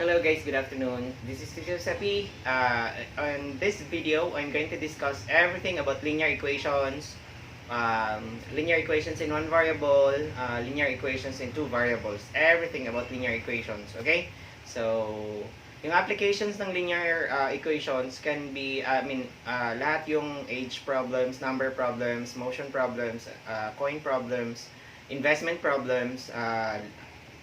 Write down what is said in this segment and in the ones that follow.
Hello guys, good afternoon. This is Intercept. On this video, I'm going to discuss everything about linear equations, linear equations in one variable, linear equations in two variables, everything about linear equations, okay? So, yung applications ng linear equations can be, lahat yung age problems, number problems, motion problems, coin problems, investment problems,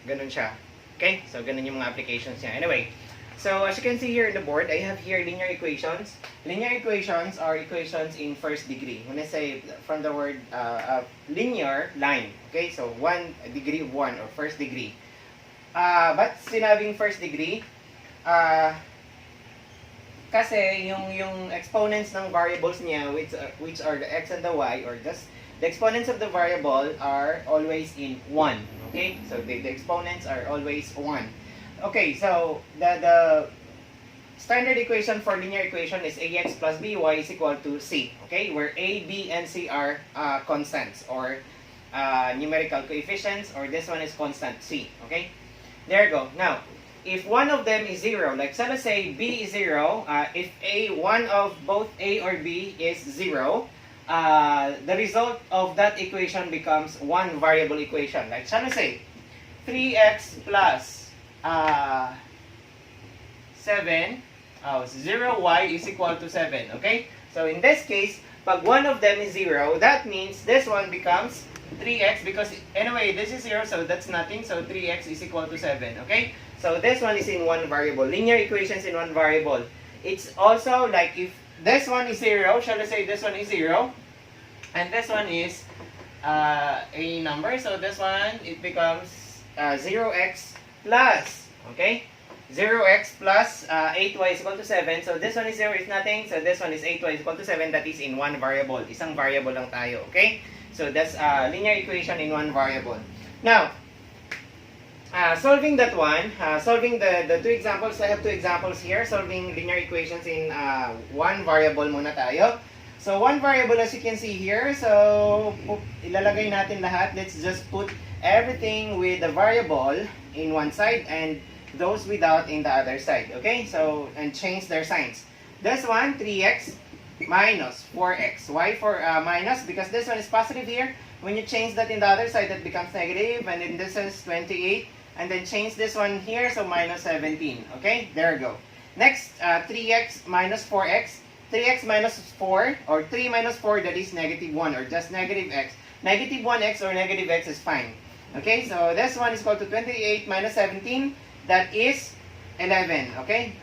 ganun siya. Okay, so ganun yung mga applications niya. Anyway, so as you can see here in the board, I have here linear equations. Linear equations are equations in first degree. When I say from the word linear, line. Okay, so degree of 1 or first degree. But sinabing first degree, kasi yung exponents ng variables niya, which are the x and the y, or just the exponents of the variable are always in 1. Okay, so the exponents are always 1. Okay, so the standard equation for linear equation is ax plus by is equal to c. Okay, where a, b, and c are constants or numerical coefficients, or this one is constant c. Okay, there you go. Now, if one of them is 0, like so let's say b is 0, if one of both a or b is 0, the result of that equation becomes one variable equation. Like, shall we say, 3x plus 7, 0y is equal to 7. Okay? So, in this case, pag one of them is 0, that means this one becomes 3x because, anyway, this is 0, so that's nothing. So, 3x is equal to 7. Okay? So, this one is in one variable. Linear equations in one variable. It's also like if this one is 0, shall I say this one is 0, and this one is a number, so this one, it becomes 0x plus, okay? 0x plus 8y is equal to 7, so this one is 0 is nothing, so this one is 8y is equal to 7, that is in one variable. Isang variable lang tayo, okay? So that's linear equation in one variable. Now, solving that one, solving the two examples, I have two examples here, solving linear equations in one variable muna tayo. So, one variable as you can see here, so ilalagay natin lahat. Let's just put everything with the variable in one side and those without in the other side, okay? So, and change their signs. This one, 3x minus 4x. Why for minus? Because this one is positive here. When you change that in the other side, that becomes negative, and then this is 28. And then change this one here, so minus 17. Okay, there you go. Next, 3x minus 4x. 3x minus 4, or 3 minus 4, that is negative 1, or just negative x. Negative 1x or negative x is fine. Okay, so this one is equal to 28 minus 17, that is 11. Okay,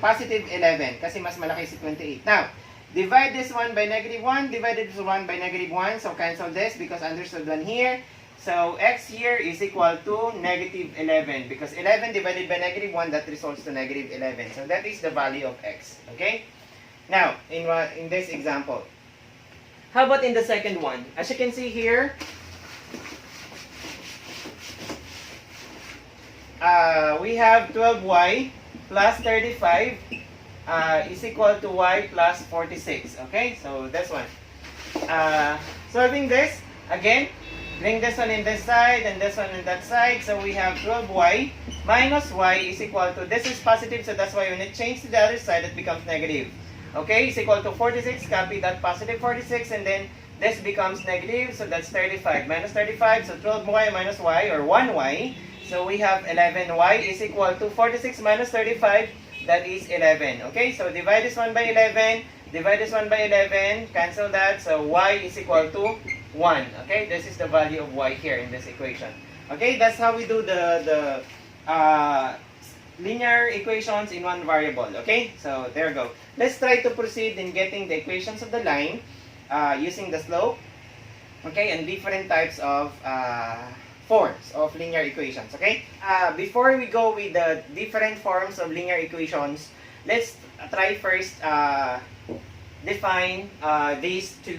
positive 11, kasi mas malaki si 28. Now, divide this one by negative 1, divide this one by negative 1, so cancel this because understood one here. So, x here is equal to negative 11 because 11 divided by negative 1, that results to negative 11. So, that is the value of x. Okay? Now, in this example. How about in the second one? As you can see here, we have 12y plus 35 is equal to y plus 46. Okay? So, this one. Solving this, again, bring this one in this side and this one in that side. So we have 12y minus y is equal to, this is positive, so that's why when it changes to the other side, it becomes negative. Okay, is equal to 46, copy that positive 46, and then this becomes negative, so that's 35. Minus 35, so 12y minus y, or 1y. So we have 11y is equal to 46 minus 35, that is 11. Okay, so divide this one by 11, divide this one by 11, cancel that, so y is equal to 1. Okay, this is the value of y here in this equation. Okay, that's how we do the linear equations in one variable. Okay, so there you go. Let's try to proceed in getting the equations of the line using the slope. Okay, and different types of forms of linear equations. Okay, before we go with the different forms of linear equations, let's try first define these two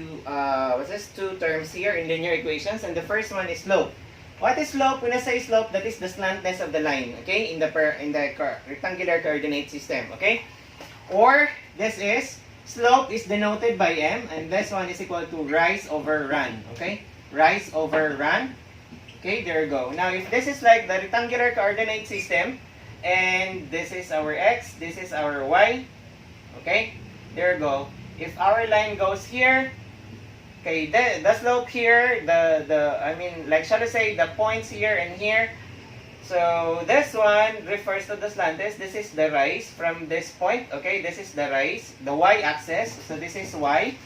two terms here in linear equations, and the first one is slope. What is slope? When I say slope, that is the slantness of the line, okay, in the rectangular coordinate system, okay? Or this is slope is denoted by m, and this one is equal to rise over run, okay? Rise over run. Okay, there you go. Now, if this is like the rectangular coordinate system, and this is our x, this is our y. Okay, there you go. If our line goes here, okay, the slope here, like shall I say, the points here and here. So this one refers to the slantes. This is the rise from this point. Okay, this is the rise, the y-axis. So this is y.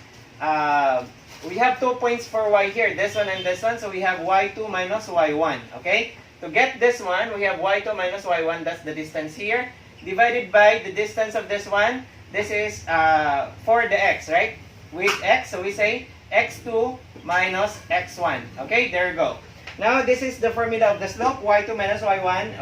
We have 2 points for y here, this one and this one. So we have y2 minus y1. Okay, to get this one, we have y2 minus y1. That's the distance here, divided by the distance of this one. This is for the x, right? With x, so we say x2 minus x1. Okay, there you go. Now, this is the formula of the slope, y2 minus y1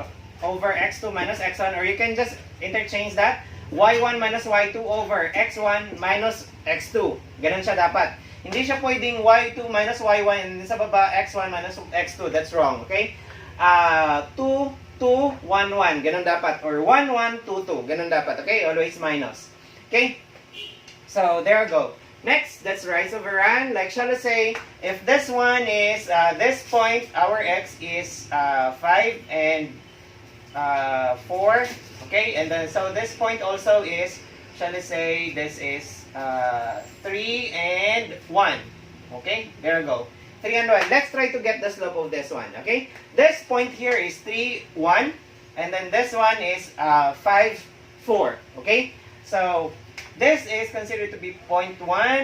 over x2 minus x1. Or you can just interchange that, y1 minus y2 over x1 minus x2. Ganun siya dapat. Hindi siya pwedeng y2 minus y1 and sa baba x1 minus x2. That's wrong, okay? 2, 2, 1, 1. Ganun dapat. Or 1, 1, 2, 2. Ganun dapat, okay? Always minus. Okay? So, there you go. Next, let's rise over run. Like, shall I say, if this one is, this point, our x is 5 and 4. Okay, and then, so this point also is, shall I say, this is 3 and 1. Okay, there you go. 3 and 1. Let's try to get the slope of this one. Okay, this point here is 3, 1. And then this one is 5, 4. Okay, so this is considered to be 0.1,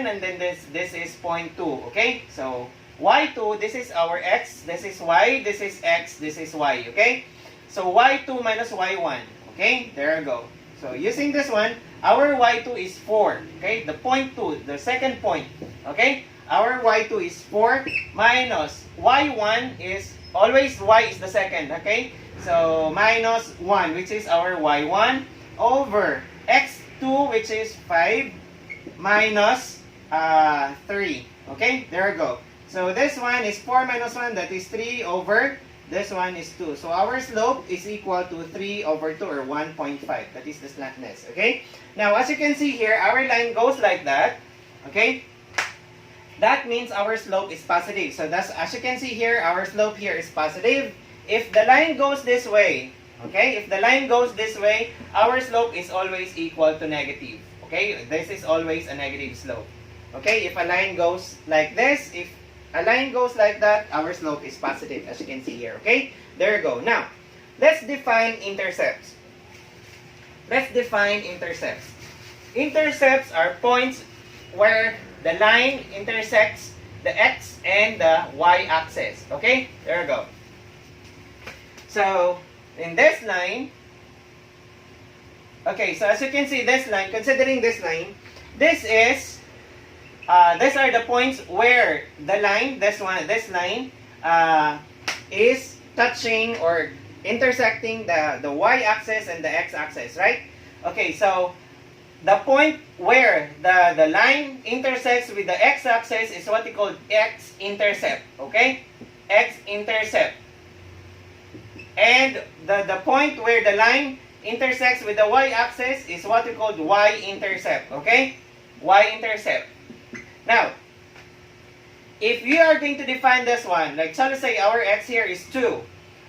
and then this is 0.2, okay? So, y2, this is our x, this is y, this is x, this is y, okay? So, y2 minus y1, okay? There you go. So, using this one, our y2 is 4, okay? The 0.2, the second point, okay? Our y2 is 4 minus y1 is, always y is the second, okay? So, minus 1, which is our y1, over x 2, which is 5, minus 3. Okay, there you go. So this one is 4 minus 1, that is 3 over, this one is 2. So our slope is equal to 3 over 2, or 1.5. That is the slackness. Okay, now as you can see here, our line goes like that. Okay, that means our slope is positive. So that's, as you can see here, our slope here is positive. If the line goes this way, okay, if the line goes this way, our slope is always equal to negative. Okay, this is always a negative slope. Okay, if a line goes like this, if a line goes like that, our slope is positive, as you can see here. Okay, there you go. Now, let's define intercepts. Let's define intercepts. Intercepts are points where the line intersects the x and the y-axis. Okay, there you go. So, in this line, okay, so as you can see, this line, considering this line, this is, these are the points where the line, this line, is touching or intersecting the y-axis and the x-axis, right? Okay, so the point where the line intersects with the x-axis is what we call x-intercept, okay? X-intercept. And the point where the line intersects with the y-axis is what we call y-intercept, okay? Y-intercept. Now, if you are going to define this one, like shall we say our x here is 2,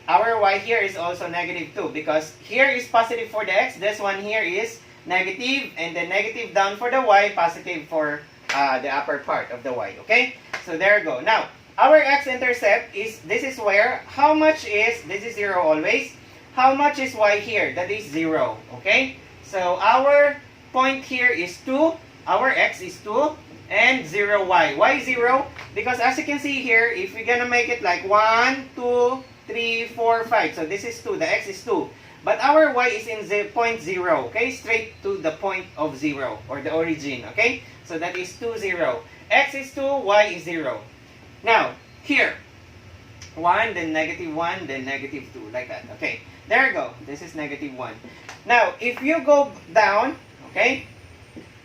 our y here is also negative 2, because here is positive for the x, this one here is negative, and then negative down for the y, positive for the upper part of the y, okay? So there you go. Now, our x-intercept is, this is where, how much is, this is 0 always, how much is y here? That is 0, okay? So our point here is 2, our x is 2, and 0 y. Why 0? Because as you can see here, if we're gonna make it like 1, 2, 3, 4, 5, so this is 2, the x is 2. But our y is in the point 0, okay? Straight to the point of 0, or the origin, okay? So that is 2, 0. X is 2, y is 0. Now, here, 1, then negative 1, then negative 2, like that. Okay, there you go. This is negative 1. Now, if you go down, okay,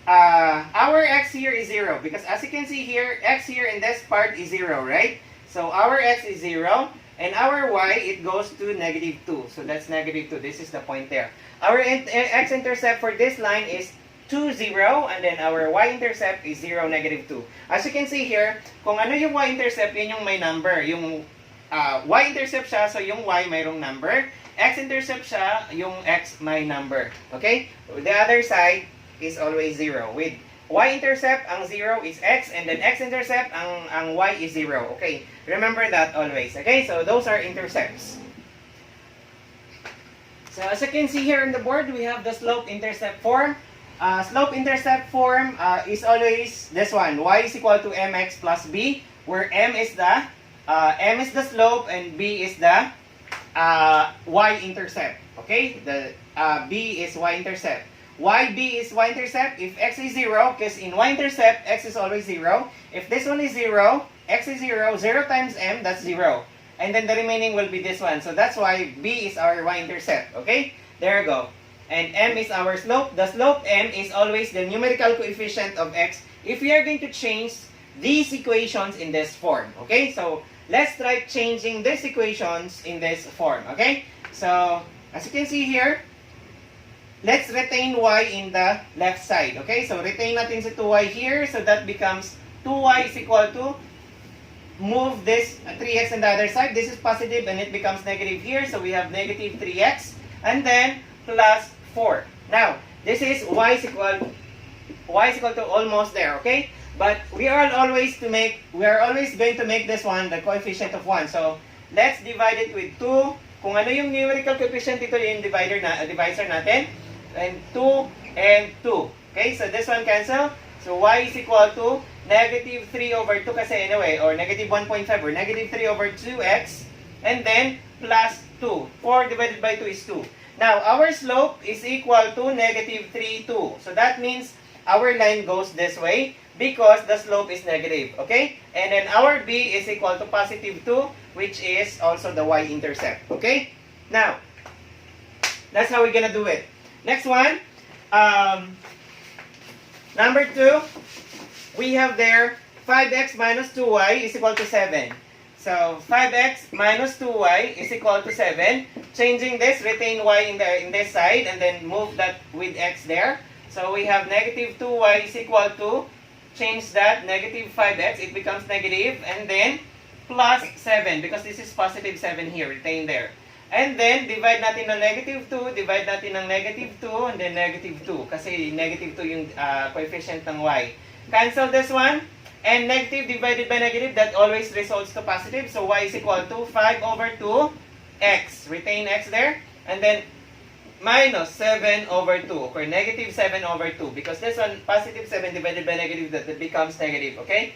our x here is 0, because as you can see here, x here in this part is 0, right? So our x is 0, and our y, it goes to negative 2. So that's negative 2. This is the point there. Our x-intercept for this line is 2, 0, and then our y-intercept is 0, negative 2. As you can see here, kung ano yung y-intercept, yun yung may number. Yung y-intercept siya, so yung y mayroong number. X-intercept siya, yung x may number. Okay? The other side is always 0. With y-intercept, ang 0 is x, and then x-intercept, ang y is 0. Okay? Remember that always. Okay? So, those are intercepts. So, as you can see here on the board, we have the slope-intercept form. Slope-intercept form is always this one. Y is equal to mx plus b, where m is the slope and b is the y-intercept. Okay? The b is y-intercept. Why b is y-intercept? If x is 0, because in y-intercept, x is always 0. If this one is 0, x is 0, 0 times m, that's 0. And then the remaining will be this one. So that's why b is our y-intercept. Okay? There you go. And m is our slope. The slope m is always the numerical coefficient of x if we are going to change these equations in this form. Okay? So, let's try changing these equations in this form. Okay? So, as you can see here, let's retain y in the left side. Okay? So, retain natin si 2y here. So, that becomes 2y is equal to, move this 3x on the other side. This is positive and it becomes negative here. So, we have negative 3x. And then, plus 4. Now, this is y is equal to almost there. Okay? But we are always going to make this one the coefficient of 1. So, let's divide it with 2. Kung ano yung numerical coefficient dito, yung divisor natin. And 2 and 2. Okay? So, this one cancel. So, y is equal to negative 3 over 2 kasi anyway, or negative 1.5 or negative 3 over 2x. And then, plus 2. 4 divided by 2 is 2. Now, our slope is equal to negative 3, 2. So, that means our line goes this way because the slope is negative. Okay? And then our b is equal to positive 2, which is also the y-intercept. Okay? Now, that's how we're gonna do it. Next one, number 2, we have there 5x minus 2y is equal to 7. So, 5x minus 2y is equal to 7. Changing this, retain y in this side and then move that with x there. So, we have negative 2y is equal to, change that, negative 5x, it becomes negative, and then plus 7, because this is positive 7 here, retain there. And then, divide natin ng negative 2, divide natin ng negative 2, and then negative 2, kasi negative 2 yung coefficient ng y. Cancel this one, and negative divided by negative, that always results to positive, so y is equal to 5 over 2x, retain x there, and then minus 7 over 2, or negative 7 over 2, because this one, positive 7 divided by negative, that becomes negative, okay?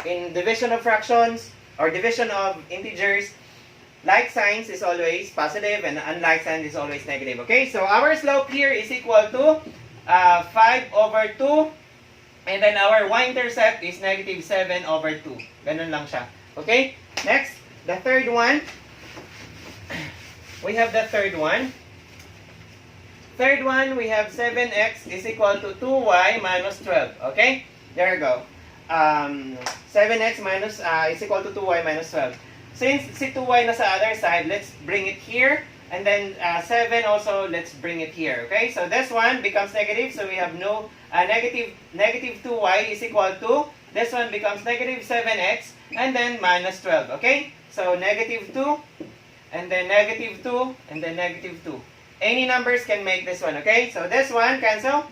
In division of fractions, or division of integers, like signs is always positive, and unlike signs is always negative, okay? So, our slope here is equal to 5 over 2, and then our y-intercept is negative 7 over 2. Ganun lang siya, okay? Next, the third one, we have the third one. Third one, we have 7x is equal to 2y minus 12. Okay? There you go. 7x minus is equal to 2y minus 12. Since si 2y na sa other side, let's bring it here. And then 7 also, let's bring it here. Okay? So this one becomes negative. So we have no negative 2y is equal to, this one becomes negative 7x and then minus 12. Okay? So negative 2 and then negative 2 and then negative 2. Any numbers can make this one, okay? So this one, cancel.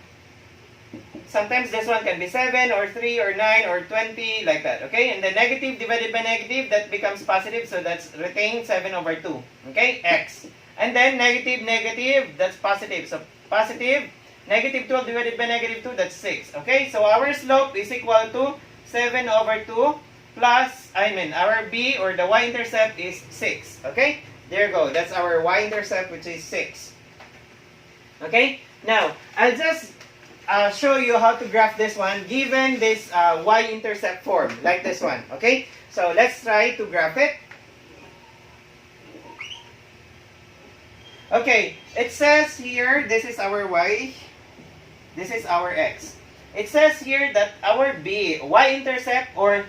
Sometimes this one can be 7 or 3 or 9 or 20, like that, okay? And then negative divided by negative, that becomes positive, so that's retain 7 over 2, okay? X. And then negative, negative, that's positive. So positive, negative 12 divided by negative 2, that's 6, okay? So our slope is equal to 7 over 2 plus, our b or the y-intercept is 6, okay? There you go. That's our y-intercept, which is 6. Okay? Now, I'll just show you how to graph this one given this y-intercept form, like this one. Okay? So, let's try to graph it. Okay. It says here, this is our y, this is our x. It says here that our y-intercept or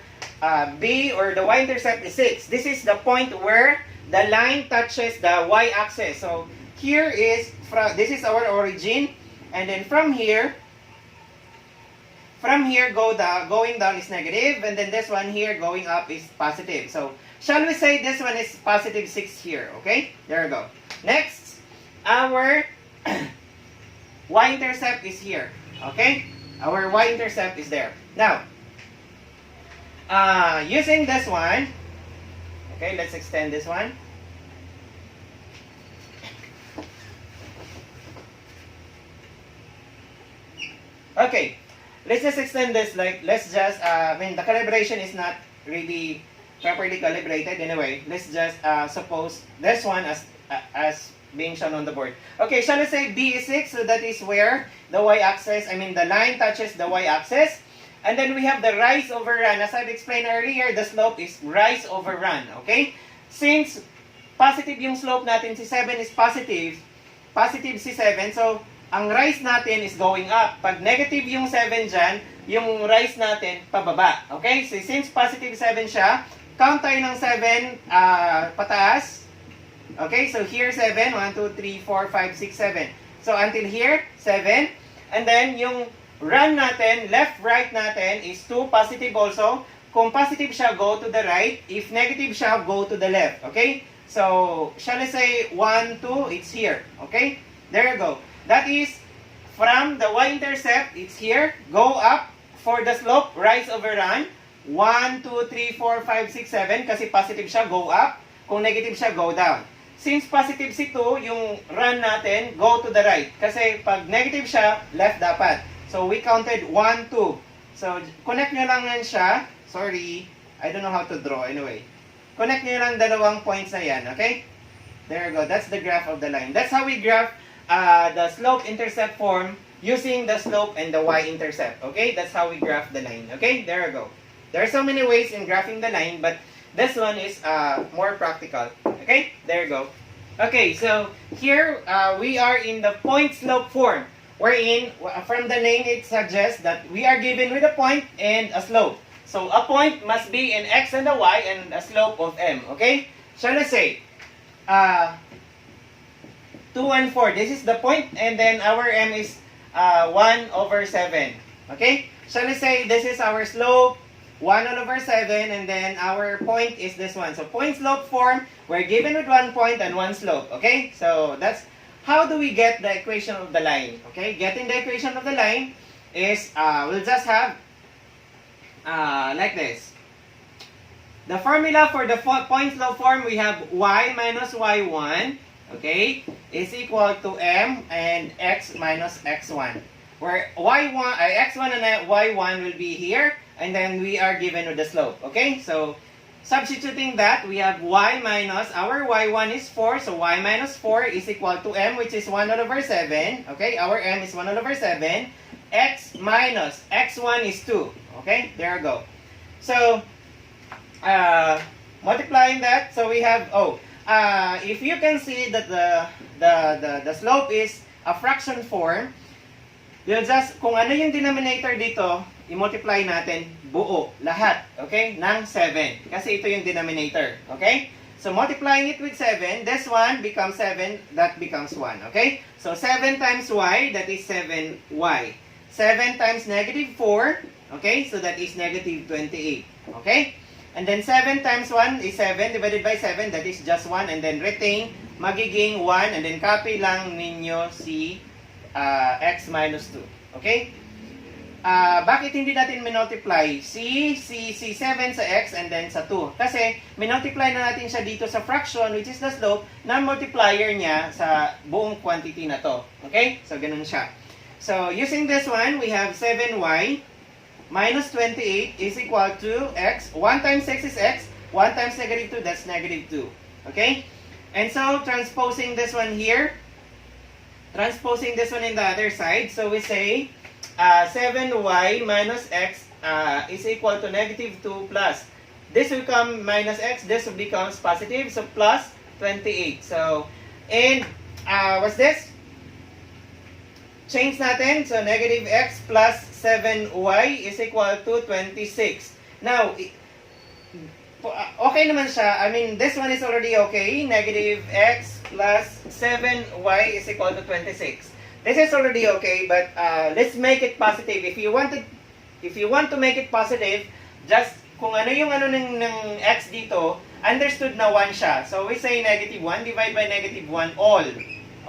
b or the y-intercept is 6. This is the point where the line touches the y-axis. So, here is, this is our origin. And then from here going down is negative. And then this one here going up is positive. So, shall we say this one is positive 6 here, okay? There we go. Next, our y-intercept is here, okay? Our y-intercept is there. Now, using this one, okay, let's extend this one. Okay, let's just extend this, like, let's just, the calibration is not really properly calibrated anyway. Let's just suppose this one as being shown on the board. Okay, shall I say B is 6, so that is where the y-axis, the line touches the y-axis. And then we have the rise over run. As I've explained earlier, the slope is rise over run, okay? Since positive yung slope natin, si 7 is positive si 7, so ang rise natin is going up. Pag negative yung 7 dyan, yung rise natin pababa. Okay? So, since positive 7 siya, count tayo ng 7 pataas. Okay? So, here 7. 1, 2, 3, 4, 5, 6, 7. So, until here, 7. And then, yung run natin, left, right natin is 2 positive also. Kung positive siya, go to the right. If negative siya, go to the left. Okay? So, shall I say 1, 2, it's here. Okay? There you go. That is, from the y-intercept, it's here. Go up for the slope, rise over run. 1, 2, 3, 4, 5, 6, 7. Kasi positive siya, go up. Kung negative siya, go down. Since positive si 2, yung run natin, go to the right. Kasi pag negative siya, left dapat. So, we counted 1, 2. So, connect nyo lang yan siya. Sorry, I don't know how to draw anyway. Connect nyo lang dalawang points na yan, okay? There you go. That's the graph of the line. That's how we graph the slope-intercept form using the slope and the y-intercept. Okay? That's how we graph the line. Okay? There you go. There are so many ways in graphing the line, but this one is more practical. Okay? There you go. Okay, so here we are in the point-slope form, wherein from the name it suggests that we are given with a point and a slope. So a point must be an x and a y and a slope of m. Okay? Shall I say 2 and 4. This is the point, and then our m is 1 over 7. Okay? Shall we say this is our slope, 1 over 7, and then our point is this one. So, point-slope form, we're given with 1 point and 1 slope. Okay? So, that's how do we get the equation of the line. Okay? Getting the equation of the line is, we'll just have like this. The formula for the point-slope form, we have y minus y1, okay, is equal to m and x minus x1. Where y1, x1 and y1 will be here, and then we are given with the slope. Okay, so substituting that, we have y minus, our y1 is 4, so y minus 4 is equal to m, which is 1 over 7. Okay, our m is 1 over 7. X minus x1 is 2. Okay, there you go. So, multiplying that, so we have, if you can see that the slope is a fraction form, you'll just, kung ano yung denominator dito, i-multiply natin buo, lahat, okay, ng 7. Kasi ito yung denominator, okay? So, multiplying it with 7, this one becomes 7, that becomes 1, okay? So, 7 times y, that is 7y. 7 times negative 4, okay? So, that is negative 28, okay? And then 7 times 1 is 7 divided by 7, that is just 1. And then retain, magiging 1. And then copy lang ninyo si x minus 2. Okay? Bakit hindi natin minultiply si 7 sa x and then sa 2? Kasi minultiply na natin siya dito sa fraction, which is the slope, na multiplier niya sa buong quantity na to. Okay? So, ganun siya. So, using this one, we have 7y minus 28 is equal to x. 1 times x is x. 1 times negative 2, that's negative 2. Okay? And so, transposing this one here. Transposing this one in the other side. So, we say 7y minus x is equal to negative 2 plus. This will become minus x. This becomes positive. So, plus 28. So, and what's this? Change natin. So, negative x plus 7y is equal to 26. Now, okay naman siya. I mean, this one is already okay. Negative x plus 7y is equal to 26. This is already okay, but let's make it positive. If you want to make it positive, just kung ano yung ano ng x dito, understood na 1 siya. So we say negative 1, divide by negative 1 all.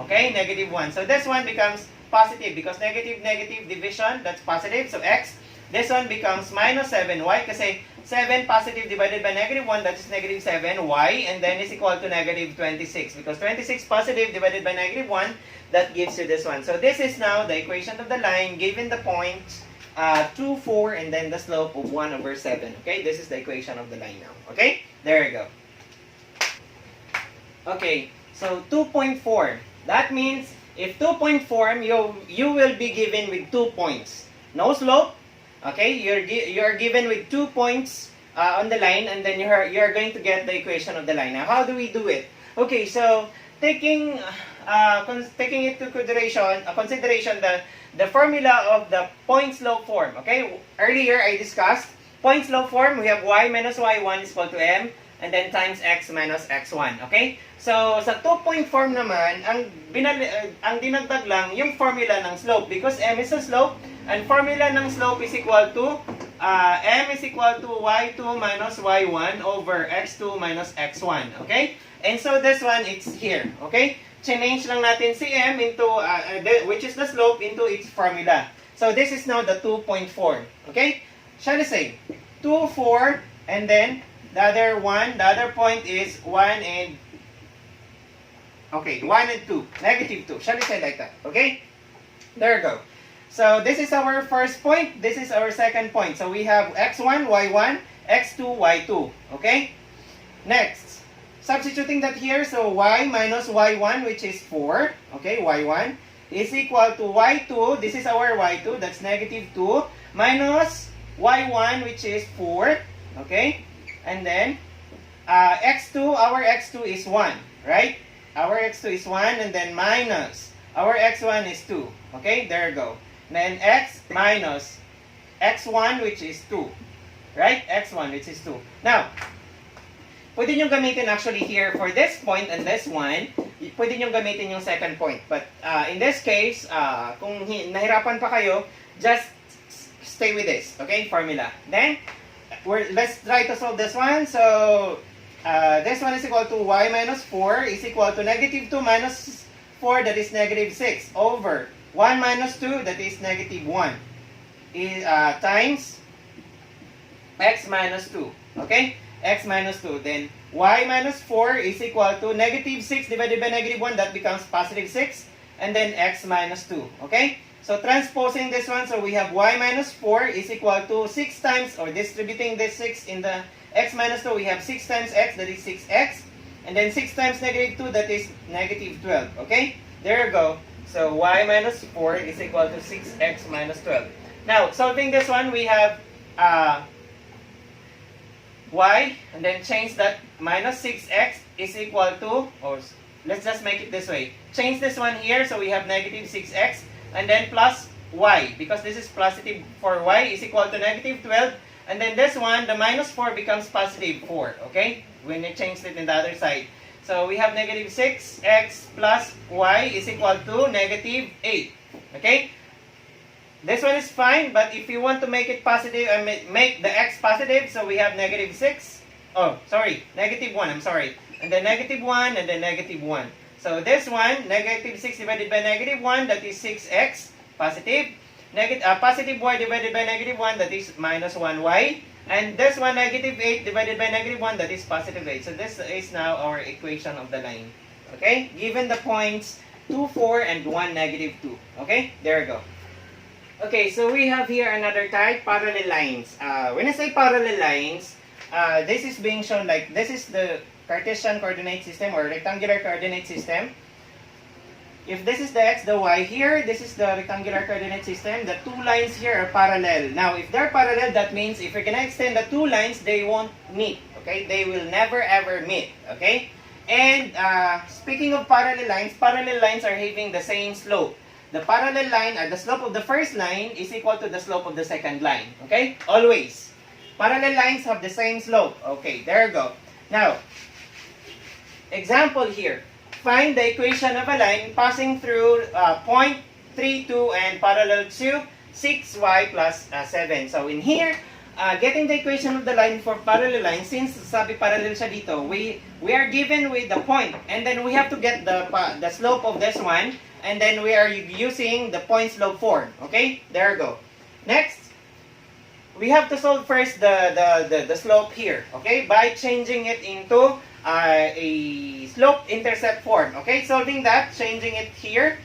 Okay, negative 1. So this one becomes positive because negative division, that's positive. So x, this one becomes minus 7y kasi 7 positive divided by negative 1, that is negative 7y, and then is equal to negative 26 because 26 positive divided by negative 1, that gives you this one. So this is now the equation of the line given the points 2, 4, and then the slope of 1 over 7. Okay, this is the equation of the line now. Okay, there you go. Okay, so 2.4. That means if 2.4, you will be given with 2 points. No slope. Okay, you're given with 2 points on the line, and then you're going to get the equation of the line. Now, how do we do it? Okay, so taking into consideration the formula of the point slope form. Okay, earlier I discussed point slope form. We have y minus y1 is equal to m, and then times x minus x1. Okay, so sa 2-point form naman, ang dinagdag lang yung formula ng slope because m is a slope. And formula ng slope is equal to m is equal to y2 minus y1 over x2 minus x1. Okay? And so this one, it's here. Okay? Change lang natin si m into, which is the slope, into its formula. So this is now the 2.4. Okay? Shall I say? 2, 4, and then the other point is 1 and, okay, 1 and 2. Negative 2. Shall I say like that? Okay? There you go. So this is our first point. This is our second point. So we have x1, y1, x2, y2. Okay? Next, substituting that here. So y minus y1, which is 4. Okay, y1 is equal to y2. This is our y2. That's negative 2. Minus y1, which is 4. Okay? And then, x2, our x2 is 1. Right? Our x2 is 1. And then minus, our x1 is 2. Okay? There you go. Then x minus x1, which is 2. Right? x1, which is 2. Now, pwede nyo gamitin actually here for this point and this one, pwede nyo gamitin yung second point. But in this case, kung nahirapan pa kayo, just stay with this. Okay? Formula. Then, let's try to solve this one. So, this one is equal to y minus 4 is equal to negative 2 minus 4, that is negative 6, over 1 minus 2, that is negative 1, times x minus 2. Okay? X minus 2. Then, y minus 4 is equal to negative 6 divided by negative 1. That becomes positive 6. And then x minus 2. Okay? So, transposing this one. So, we have y minus 4 is equal to 6 times, or distributing this 6 in the x minus 2. We have 6 times x, that is 6x. And then 6 times negative 2, that is negative 12. Okay? There you go. So, y minus 4 is equal to 6x minus 12. Now, solving this one, we have y, and then change that minus 6x is equal to, or let's just make it this way. Change this one here, so we have negative 6x, and then plus y, because this is positive for y, is equal to negative 12. And then this one, the minus 4 becomes positive 4. Okay? When you change it in the other side. So, we have negative 6x plus y is equal to negative 8. Okay? This one is fine, but if you want to make it positive, make the x positive, so we have negative 6. Oh, sorry, negative 1, I'm sorry. And then negative 1, and then negative 1. So, this one, negative 6 divided by negative 1, that is 6x, positive. Positive y divided by negative 1, that is minus 1y. And this one, negative 8 divided by negative 1, that is positive 8. So this is now our equation of the line. Okay? Given the points 2, 4, and 1, negative 2. Okay? There you go. Okay, so we have here another type, parallel lines. When I say parallel lines, this is being shown like, this is the Cartesian coordinate system or rectangular coordinate system. If this is the x, the y here, this is the rectangular coordinate system. The two lines here are parallel. Now, if they're parallel, that means if you're going to extend the two lines, they won't meet. Okay? They will never ever meet. Okay? And speaking of parallel lines are having the same slope. The parallel line, or the slope of the first line, is equal to the slope of the second line. Okay? Always. Parallel lines have the same slope. Okay, there you go. Now, example here. Find the equation of a line passing through point 3, 2, and parallel to 6y plus 7. So in here, getting the equation of the line for parallel line, since sabi parallel siya dito, we are given with the point, and then we have to get the slope of this one, and then we are using the point slope form. Okay, there we go. Next, we have to solve first the slope here, okay, by changing it into a slope intercept form. Okay, solving that, changing it here.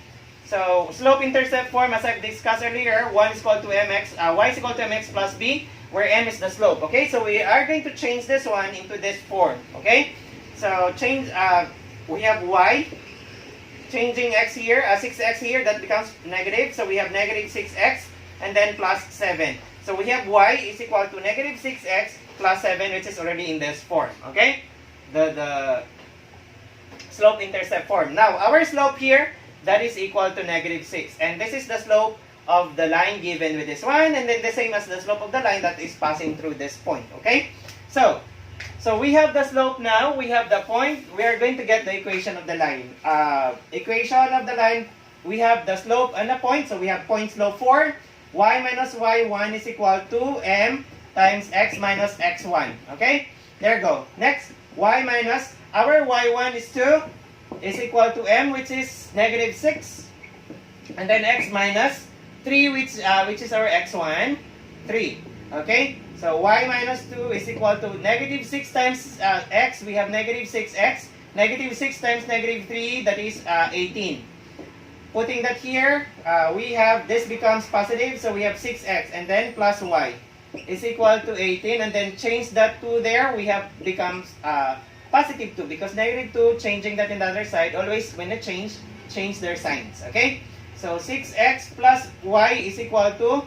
So slope intercept form, as I've discussed earlier, 1 is equal to mx, y is equal to mx plus b, where m is the slope. Okay, so we are going to change this one into this form. Okay, so change, we have y, changing x here, 6x here, that becomes negative. So we have negative 6x and then plus 7. So we have y is equal to negative 6x plus 7, which is already in this form. Okay, the slope intercept form. Now our slope here, that is equal to negative 6. And this is the slope of the line given with this one. And then the same as the slope of the line that is passing through this point. Okay? So we have the slope now. We have the point. We are going to get the equation of the line. Equation of the line, we have the slope and the point. So we have point slope 4. Y minus y1 is equal to m times x minus x1. Okay? There you go. Next, y minus, our y1 is 2. Is equal to m, which is negative 6, and then x minus 3, which is our x1, 3. Okay, so y minus 2 is equal to negative 6 times x, we have negative 6x, negative 6 times negative 3, that is 18. Putting that here, we have, this becomes positive, so we have 6x, and then plus y is equal to 18, and then change that 2 there, we have becomes positive 2, because negative 2, changing that in the other side, always when it change their signs. Okay, so 6x plus y is equal to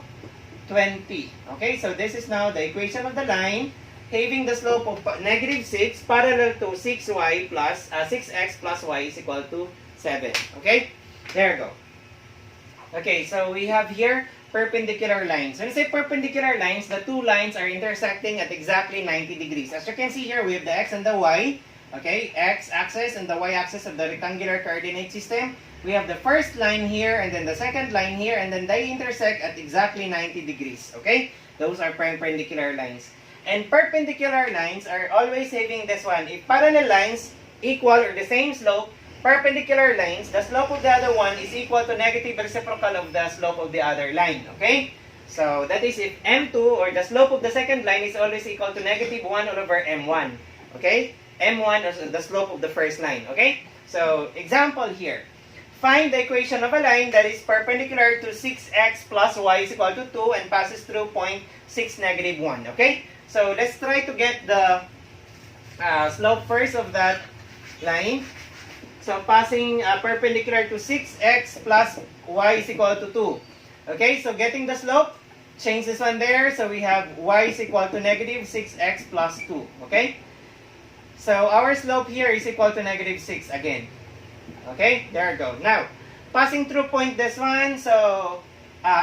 20. Okay, so this is now the equation of the line having the slope of negative 6 parallel to 6y plus 6x plus y is equal to 7. Okay, there you go. Okay, so we have here perpendicular lines. When I say perpendicular lines, the two lines are intersecting at exactly 90 degrees. As you can see here, we have the x and the y. Okay, x-axis and the y-axis of the rectangular coordinate system. We have the first line here and then the second line here, and then they intersect at exactly 90 degrees. Okay, those are perpendicular lines. And perpendicular lines are always having this one. If parallel lines equal or the same slope, perpendicular lines, the slope of the other one is equal to negative reciprocal of the slope of the other line. Okay? So, that is if M2 or the slope of the second line is always equal to negative 1 all over M1. Okay? M1 is the slope of the first line. Okay? So, example here. Find the equation of a line that is perpendicular to 6x plus y is equal to 2 and passes through point 6, negative 1. Okay? So, let's try to get the slope first of that line. So, passing perpendicular to 6x plus y is equal to 2. Okay, so getting the slope, change this one there. So, we have y is equal to negative 6x plus 2. Okay? So, our slope here is equal to negative 6 again. Okay, there we go. Now, passing through point this one. So,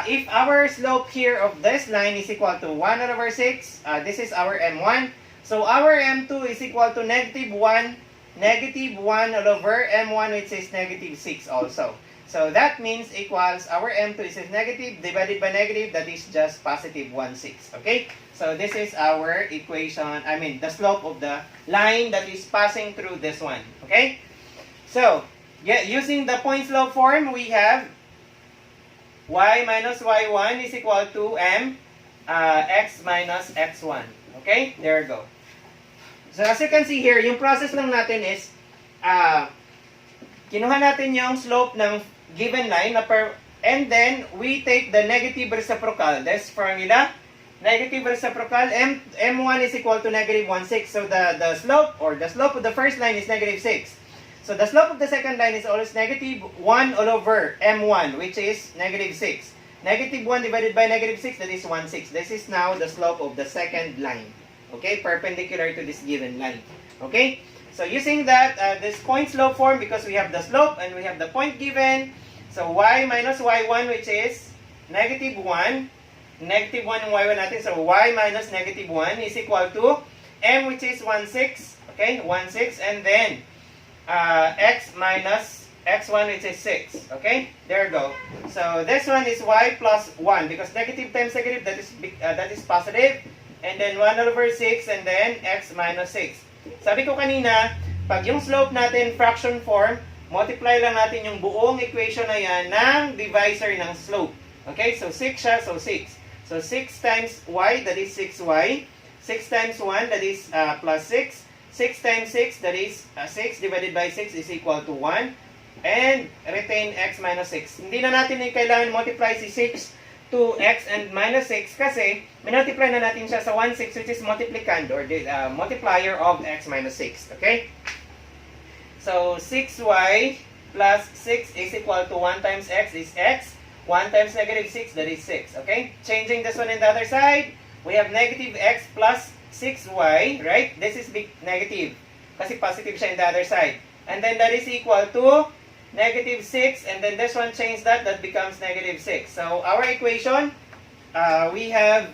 if our slope here of this line is equal to 1 over 6, this is our M1. So, our M2 is equal to negative 1 all over M1, which is negative 6 also. So that means equals our M2 is negative divided by negative, that is just positive 1, 6. Okay? So this is our equation, the slope of the line that is passing through this one. Okay? So, using the point slope form, we have y minus y1 is equal to m x minus x1. Okay? There we go. So as you can see here, yung process lang natin is, kinuha natin yung slope ng given line, and then we take the negative reciprocal. This formula, negative reciprocal, M1 is equal to negative 1, 6. So the slope, or the slope of the first line is negative 6. So the slope of the second line is always negative 1 all over M1, which is negative 6. Negative 1 divided by negative 6, that is 1, 6. This is now the slope of the second line. Okay, perpendicular to this given line. Okay, so using that, this point slope form, because we have the slope and we have the point given, so y minus y1, which is negative 1, negative 1 yung y1 natin, so y minus negative 1 is equal to m, which is 1, 6, okay, 1, 6, and then x minus x1, which is 6, okay, there you go. So this one is y plus 1, because negative times negative, that is positive. and then 1 over 6, and then x minus 6. Sabi ko kanina, pag yung slope natin fraction form, multiply lang natin yung buong equation na yan ng divisor ng slope. Okay, so 6 siya, so 6. So 6 times y, that is 6y. 6 times 1, that is plus 6. 6 times 6, that is 6 divided by 6 is equal to 1. And retain x minus 6. Hindi na natin kailangan multiply si 6 to x and minus 6 kasi minultiply na natin siya sa 1, 6 which is multiplicand or the multiplier of x minus 6. Okay? So 6y plus 6 is equal to 1 times x is x. 1 times negative 6, that is 6. Okay? Changing this one in the other side, we have negative x plus 6y, right? This is negative kasi positive siya in the other side. And then that is equal to negative 6, and then this one change that becomes negative 6. So our equation, we have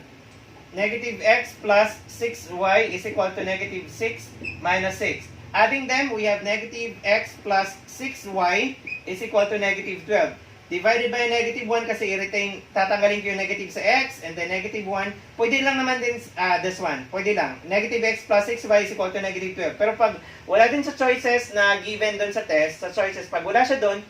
negative x plus 6y is equal to negative 6 minus 6. Adding them, we have negative x plus 6y is equal to negative 12. Divided by negative 1 kasi i-retain, tatanggalin ko yung negative sa x, and then negative 1. Pwede lang naman din this one. Pwede lang. Negative x plus 6y is equal to negative 12. Pero pag wala din sa choices na given doon sa test, sa choices, pag wala siya doon,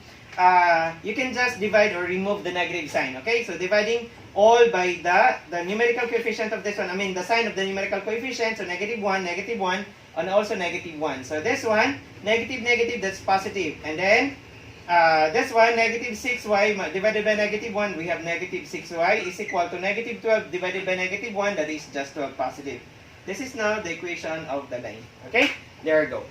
you can just divide or remove the negative sign. Okay? So dividing all by the numerical coefficient of this one, I mean the sign of the numerical coefficient, so negative 1, and also negative 1. So this one, negative, that's positive. And then, this one, negative 6y divided by negative 1, we have negative 6y is equal to negative 12 divided by negative 1, that is just 12 positive. This is now the equation of the line. Okay? There you go.